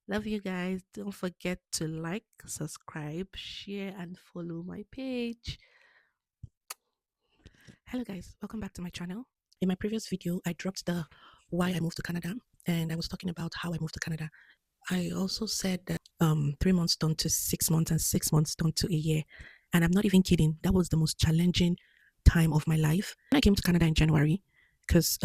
Love you guys. Don't forget to like, subscribe, share, and follow my page. Hello, guys. Welcome back to my channel. In my previous video, I dropped the why I moved to Canada, and I was talking about how I moved to Canada. I also said that 3 months turned to 6 months and 6 months turned to a year. And I'm not even kidding. That was the most challenging time of my life. When I came to Canada in January, because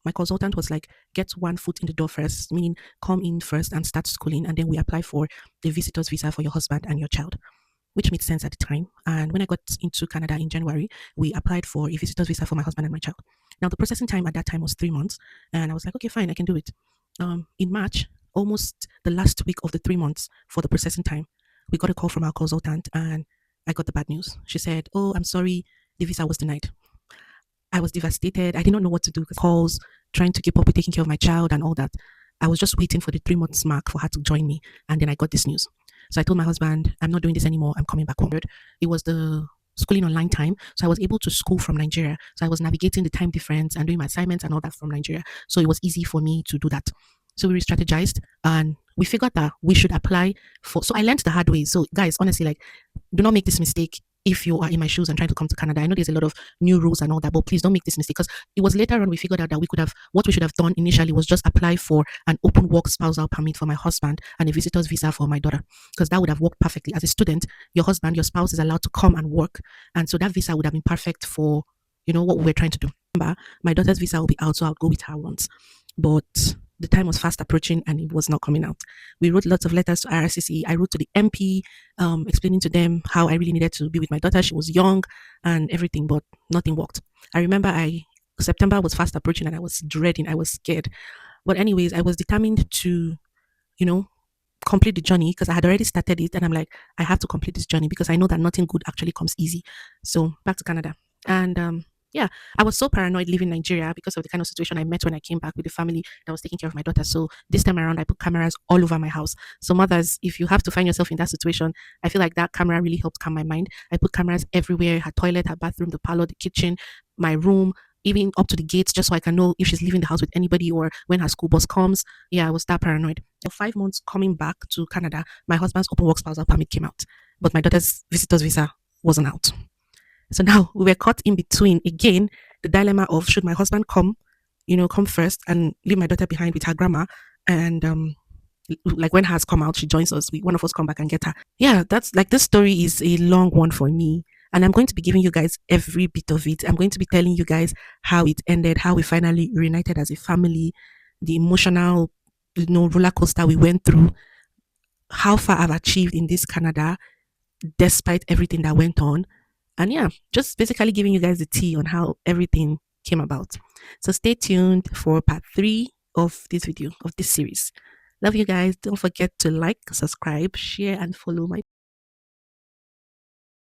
my consultant was like, get one foot in the door first, meaning come in first and start schooling, and then we apply for the visitor's visa for your husband and your child, which made sense at the time. And when I got into Canada in January, we applied for a visitor's visa for my husband and my child. Now, the processing time at that time was 3 months. And I was like, okay, fine, I can do it. In March, almost the last week of the 3 months for the processing time, we got a call from our consultant and I got the bad news. She said, oh, I'm sorry, the visa was denied. I was devastated. I did not know what to do. Calls, trying to keep up with taking care of my child and all that. I was just waiting for the 3 months mark for her to join me. And then I got this news. So I told my husband, I'm not doing this anymore. I'm coming back home. It was the schooling online time. So I was able to school from Nigeria. So I was navigating the time difference and doing my assignments and all that from Nigeria. So it was easy for me to do that. So we strategized and we figured that we should apply for. So I learned the hard way. So guys, honestly, like, do not make this mistake if you are in my shoes and trying to come to Canada. I know there's a lot of new rules and all that, but please don't make this mistake because it was later on we figured out that what we should have done initially was just apply for an open work spousal permit for my husband and a visitor's visa for my daughter because that would have worked perfectly. As a student, your husband, your spouse is allowed to come and work. And so that visa would have been perfect for, what we were trying to do. Remember, my daughter's visa will be out, so I'll go with her once. But the time was fast approaching and it was not coming out. We wrote lots of letters to IRCC. I wrote to the MP, explaining to them how I really needed to be with my daughter. She was young and everything, but nothing worked. I remember September was fast approaching and I was dreading, I was scared. But anyways, I was determined to, you know, complete the journey because I had already started it and I'm like, I have to complete this journey because I know that nothing good actually comes easy. So back to Canada. And yeah, I was so paranoid leaving Nigeria because of the kind of situation I met when I came back with the family that was taking care of my daughter. So this time around, I put cameras all over my house. So mothers, if you have to find yourself in that situation, I feel like that camera really helped calm my mind. I put cameras everywhere, her toilet, her bathroom, the parlor, the kitchen, my room, even up to the gates, just so I can know if she's leaving the house with anybody or when her school bus comes. Yeah, I was that paranoid. For 5 months coming back to Canada, my husband's open work spousal permit came out, but my daughter's visitor's visa wasn't out. So now we were caught in between again the dilemma of should my husband come, come first and leave my daughter behind with her grandma, and like when hers come out, she joins us. One of us come back and get her. Yeah, that's like this story is a long one for me. And I'm going to be giving you guys every bit of it. I'm going to be telling you guys how it ended, how we finally reunited as a family, the emotional, roller coaster we went through, how far I've achieved in this Canada, despite everything that went on. And yeah, just basically giving you guys the tea on how everything came about. So stay tuned for part 3 of this video, of this series. Love you guys. Don't forget to like, subscribe, share, and follow my